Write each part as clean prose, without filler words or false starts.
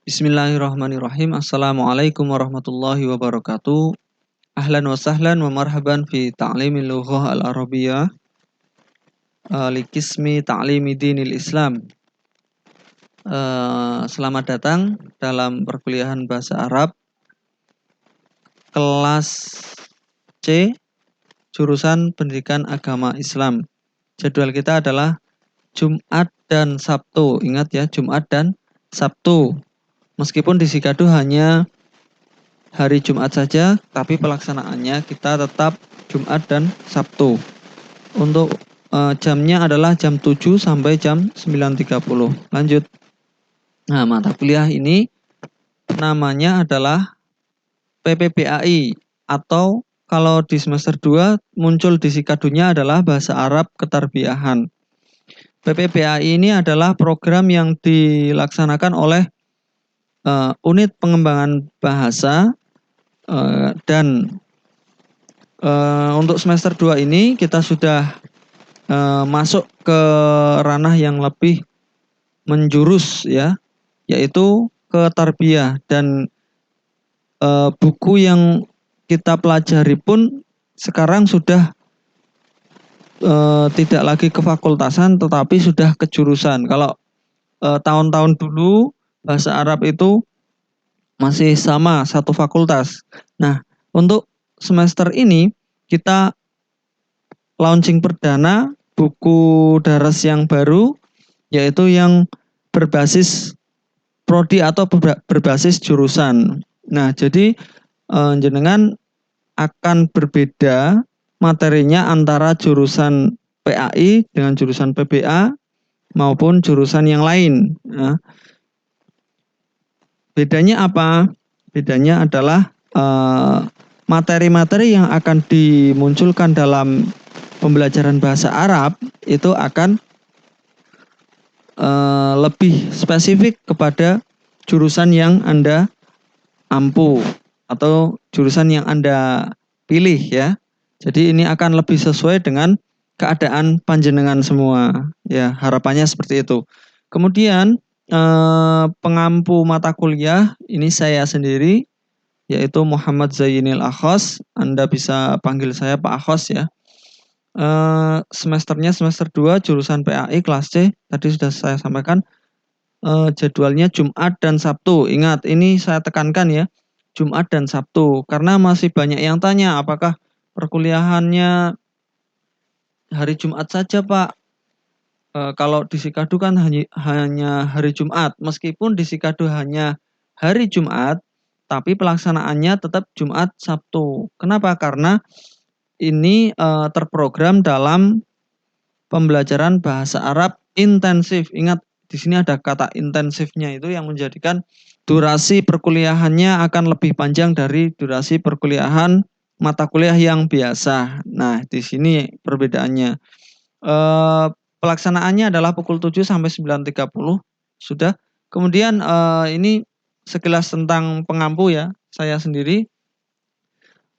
Bismillahirrahmanirrahim. Assalamualaikum warahmatullahi wabarakatuh. Ahlan wa sahlan wa marhaban fi ta'limil lughah al-arabiyyah li qismi ta'limi dinil Islam. Selamat datang dalam perkuliahan bahasa Arab kelas C jurusan Pendidikan Agama Islam. Jadwal kita adalah Jumat dan Sabtu. Ingat ya, Jumat dan Sabtu. Meskipun di Sikadu hanya hari Jumat saja, tapi pelaksanaannya kita tetap Jumat dan Sabtu. Untuk jamnya adalah jam 7 sampai jam 9.30. Lanjut. Nah, mata kuliah ini namanya adalah PPBAI, atau kalau di semester 2 muncul di Sikadunya adalah Bahasa Arab Ketarbiahan. PPBAI ini adalah program yang dilaksanakan oleh unit pengembangan bahasa dan untuk semester 2 ini kita sudah masuk ke ranah yang lebih menjurus ya, yaitu ke tarbiyah, dan buku yang kita pelajari pun sekarang sudah tidak lagi kefakultasan tetapi sudah kejurusan. Kalau tahun-tahun dulu bahasa Arab itu masih sama satu fakultas. Nah, untuk semester ini kita launching perdana buku daras yang baru, yaitu yang berbasis prodi atau berbasis jurusan. Nah, jadi jenengan akan berbeda materinya antara jurusan PAI dengan jurusan PBA maupun jurusan yang lain. Nah, bedanya apa? Bedanya adalah materi-materi yang akan dimunculkan dalam pembelajaran bahasa Arab itu akan lebih spesifik kepada jurusan yang Anda ampu atau jurusan yang Anda pilih ya. Jadi ini akan lebih sesuai dengan keadaan panjenengan semua. Ya, harapannya seperti itu. Kemudian pengampu mata kuliah ini saya sendiri, yaitu Muhammad Zainil Akhos. Anda bisa panggil saya Pak Akhos ya. Semesternya semester 2 jurusan PAI kelas C. Tadi sudah saya sampaikan jadwalnya Jumat dan Sabtu. Ingat, ini saya tekankan ya, Jumat dan Sabtu, karena masih banyak yang tanya apakah perkuliahannya hari Jumat saja Pak. Kalau di Sikadu kan hanya hari Jumat. Meskipun di Sikadu hanya hari Jumat, tapi pelaksanaannya tetap Jumat Sabtu. Kenapa? Karena ini terprogram dalam pembelajaran bahasa Arab intensif. Ingat, di sini ada kata intensifnya, itu yang menjadikan durasi perkuliahannya akan lebih panjang dari durasi perkuliahan mata kuliah yang biasa. Nah, di sini perbedaannya. Pelaksanaannya adalah pukul 7 sampai 9.30 sudah. Kemudian ini sekilas tentang pengampu ya, saya sendiri.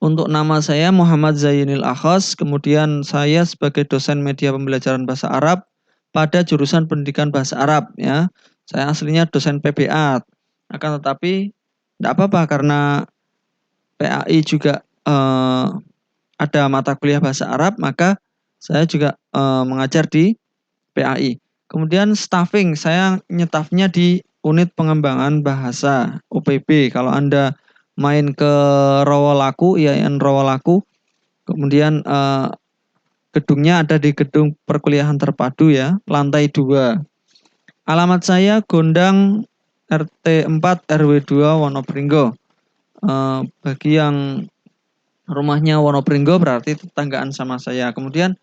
Untuk nama saya Muhammad Zainil Akhos, kemudian saya sebagai dosen media pembelajaran bahasa Arab pada jurusan Pendidikan Bahasa Arab ya. Saya aslinya dosen PBA, akan tetapi tidak apa-apa karena PAI juga ada mata kuliah bahasa Arab, maka saya juga mengajar di PAI. Kemudian staffing, saya nyetafnya di unit pengembangan bahasa UPB. Kalau Anda main ke Rawalaku, IAIN Rawalaku, kemudian gedungnya ada di gedung perkuliahan terpadu ya, lantai 2. Alamat saya Gondang RT 4 RW 2 Wonopringgo. Bagi yang rumahnya Wonopringgo berarti tetanggaan sama saya. Kemudian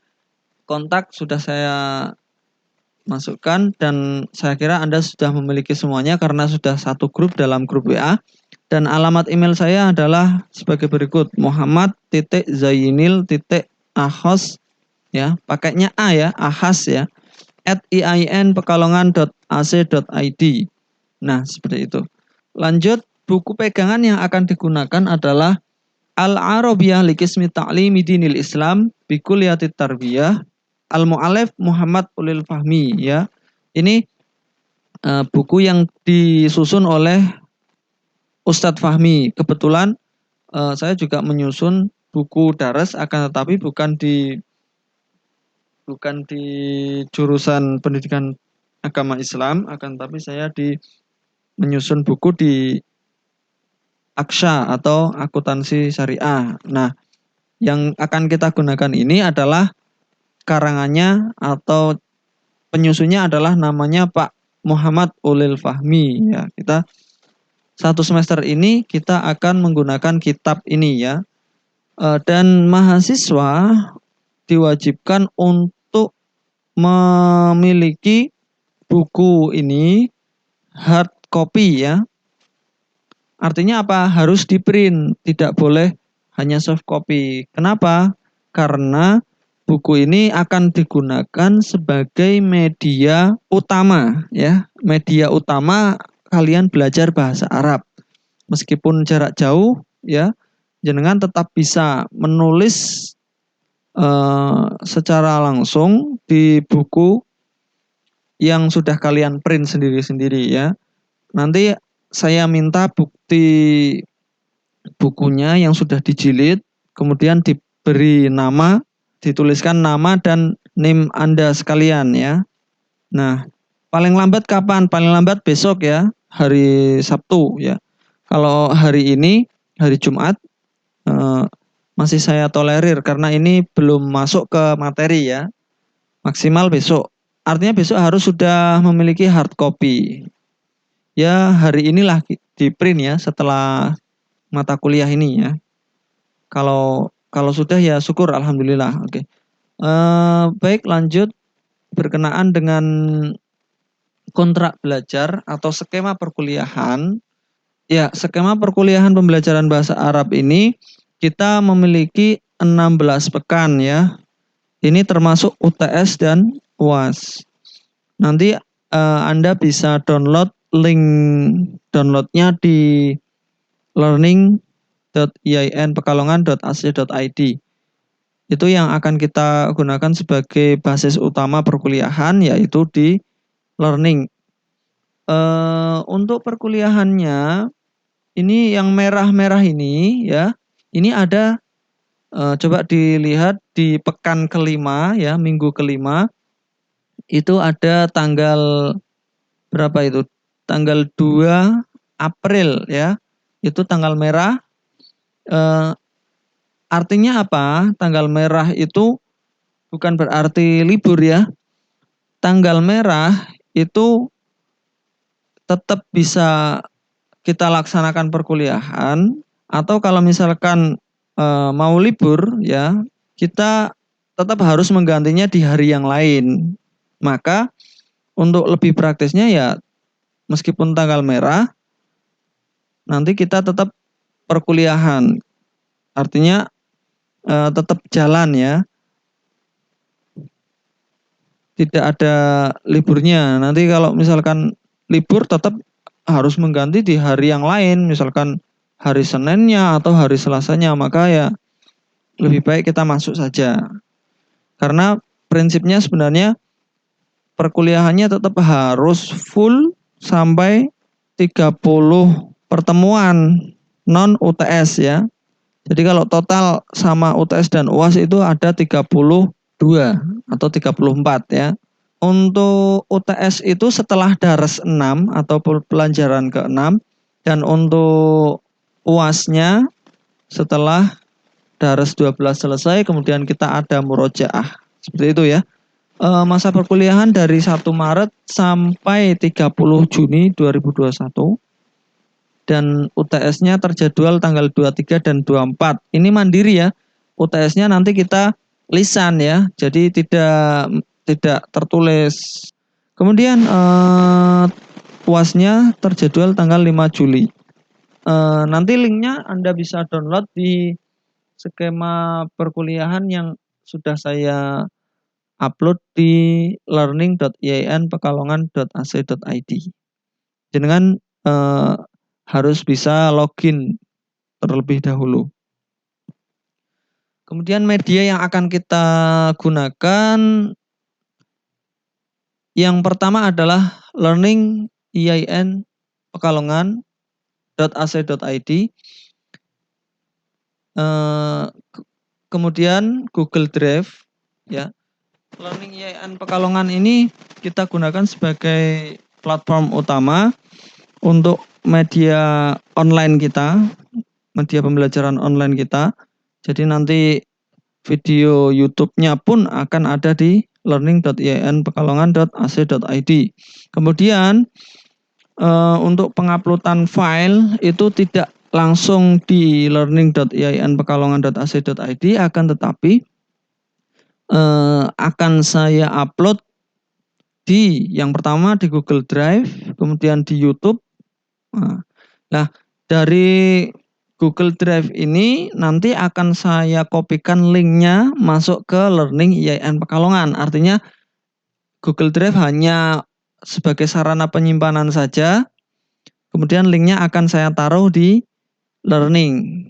kontak sudah saya masukkan, dan saya kira Anda sudah memiliki semuanya karena sudah satu grup dalam grup WA. Dan alamat email saya adalah sebagai berikut: muhammad.zainil.akhos ya, pakainya A ya, ahas ya, @iin.pekalongan.ac.id. Nah, seperti itu. Lanjut, buku pegangan yang akan digunakan adalah Al-Arabiyah li Qismi Ta'limi Dinil Islam bi Kulliyatit Tarbiyah, Al-Mu'allif Muhammad Ulil Fahmi ya. Ini buku yang disusun oleh Ustadz Fahmi. Kebetulan saya juga menyusun buku daras, akan tetapi bukan di jurusan pendidikan agama Islam, akan tetapi saya menyusun buku di Aksha atau akuntansi syariah. Nah, yang akan kita gunakan ini adalah karangannya atau penyusunnya adalah namanya Pak Muhammad Ulil Fahmi ya. Kita satu semester ini kita akan menggunakan kitab ini ya. Dan mahasiswa diwajibkan untuk memiliki buku ini hard copy ya. Artinya apa? Harus di print, tidak boleh hanya soft copy. Kenapa? Karena buku ini akan digunakan sebagai media utama ya. Media utama kalian belajar bahasa Arab. Meskipun jarak jauh ya, jenengan tetap bisa menulis secara langsung di buku yang sudah kalian print sendiri-sendiri ya. Nanti saya minta bukti bukunya yang sudah dijilid, kemudian diberi nama, dituliskan nama dan NIM Anda sekalian ya. Nah, paling lambat kapan? Paling lambat besok ya, hari Sabtu ya. Kalau hari ini, hari Jumat, masih saya tolerir karena ini belum masuk ke materi ya. Maksimal besok. Artinya besok harus sudah memiliki hard copy. Ya hari inilah di print ya setelah mata kuliah ini ya. Kalau sudah ya syukur alhamdulillah. Oke. Baik lanjut berkenaan dengan kontrak belajar atau skema perkuliahan. Ya, skema perkuliahan pembelajaran bahasa Arab ini kita memiliki 16 pekan ya. Ini termasuk UTS dan UAS. Nanti Anda bisa download link downloadnya di learning.iinpekalongan.ac.id. Itu yang akan kita gunakan sebagai basis utama perkuliahan, yaitu di learning. Untuk perkuliahannya, ini yang merah-merah ini ya, ini ada coba dilihat di pekan kelima ya, minggu kelima itu ada tanggal berapa itu? Tanggal 2 April ya. Itu tanggal merah. Artinya apa? Tanggal merah itu bukan berarti libur ya. Tanggal merah itu tetap bisa kita laksanakan perkuliahan, atau kalau misalkan mau libur ya, kita tetap harus menggantinya di hari yang lain. Maka untuk lebih praktisnya ya meskipun tanggal merah, nanti kita tetap perkuliahan. Artinya tetap jalan ya. Tidak ada liburnya. Nanti kalau misalkan libur tetap harus mengganti di hari yang lain. Misalkan hari Seninnya atau hari Selasanya. Maka ya lebih baik kita masuk saja. Karena prinsipnya sebenarnya perkuliahannya tetap harus full sampai 30 pertemuan non UTS ya. Jadi kalau total sama UTS dan UAS itu ada 32 atau 34 ya. Untuk UTS itu setelah daras 6 atau pelajaran ke-6, dan untuk UAS-nya setelah daras 12 selesai, kemudian kita ada murojaah. Seperti itu ya. Masa perkuliahan dari 1 Maret sampai 30 Juni 2021. Dan UTS-nya terjadwal tanggal 23 dan 24. Ini mandiri ya. UTS-nya nanti kita lisan ya. Jadi tidak tertulis. Kemudian UAS-nya terjadwal tanggal 5 Juli. Nanti linknya Anda bisa download di skema perkuliahan yang sudah saya upload di learning.iinpekalongan.ac.id. Dengan harus bisa login terlebih dahulu. Kemudian media yang akan kita gunakan yang pertama adalah learning learningian.pekalongan.ac.id. Kemudian Google Drive ya. Learning IAIN Pekalongan ini kita gunakan sebagai platform utama untuk media online kita, media pembelajaran online kita. Jadi nanti video YouTube-nya pun akan ada di learning.iainpekalongan.ac.id. Kemudian untuk penguploadan file itu tidak langsung di learning.iainpekalongan.ac.id, akan tetapi akan saya upload di yang pertama di Google Drive, kemudian di YouTube. Nah, dari Google Drive ini nanti akan saya kopikan linknya masuk ke Learning IAIN Pekalongan. Artinya Google Drive hanya sebagai sarana penyimpanan saja. Kemudian linknya akan saya taruh di Learning.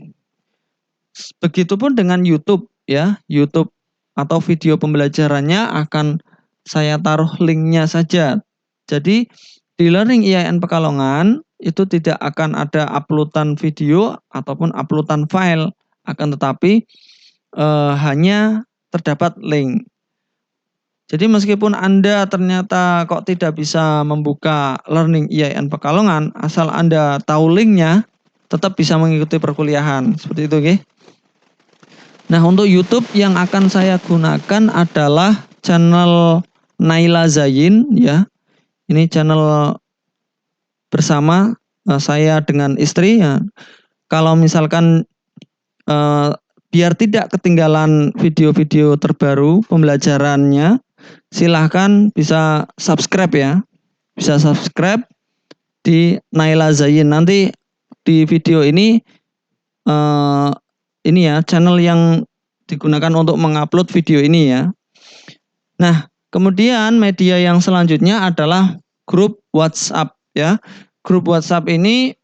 Begitupun dengan YouTube ya, YouTube atau video pembelajarannya akan saya taruh linknya saja. Jadi di Learning IAIN Pekalongan itu tidak akan ada uploadan video ataupun uploadan file, akan tetapi hanya terdapat link. Jadi meskipun Anda ternyata kok tidak bisa membuka Learning IAIN Pekalongan, asal Anda tahu linknya, tetap bisa mengikuti perkuliahan. Seperti itu, oke? Nah, untuk YouTube yang akan saya gunakan adalah channel Naila Zayin ya. Ini channel bersama saya dengan istri ya. Kalau misalkan biar tidak ketinggalan video-video terbaru pembelajarannya, silahkan bisa subscribe ya. Bisa subscribe di Naila Zayin. Nanti di video ini ya channel yang digunakan untuk mengupload video ini ya. Nah, kemudian media yang selanjutnya adalah grup WhatsApp ya. Grup WhatsApp ini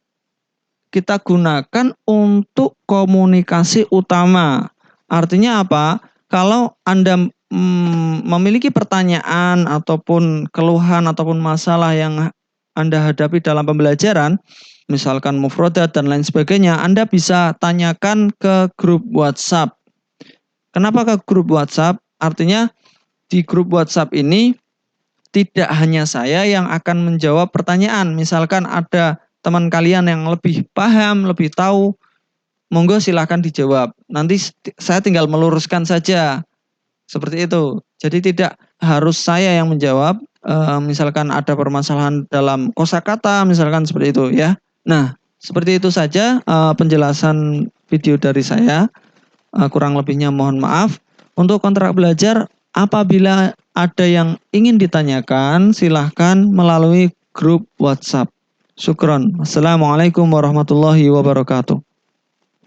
kita gunakan untuk komunikasi utama. Artinya apa? Kalau Anda memiliki pertanyaan ataupun keluhan ataupun masalah yang Anda hadapi dalam pembelajaran, misalkan mufrodat dan lain sebagainya, Anda bisa tanyakan ke grup WhatsApp. Kenapa ke grup WhatsApp? Artinya di grup WhatsApp ini tidak hanya saya yang akan menjawab pertanyaan. Misalkan ada teman kalian yang lebih paham, lebih tahu, monggo silahkan dijawab. Nanti saya tinggal meluruskan saja. Seperti itu. Jadi tidak harus saya yang menjawab. Misalkan ada permasalahan dalam kosakata, misalkan seperti itu ya. Nah, seperti itu saja penjelasan video dari saya. Kurang lebihnya mohon maaf. Untuk kontrak belajar, apabila ada yang ingin ditanyakan, silahkan melalui grup WhatsApp. Syukron. Assalamualaikum warahmatullahi wabarakatuh.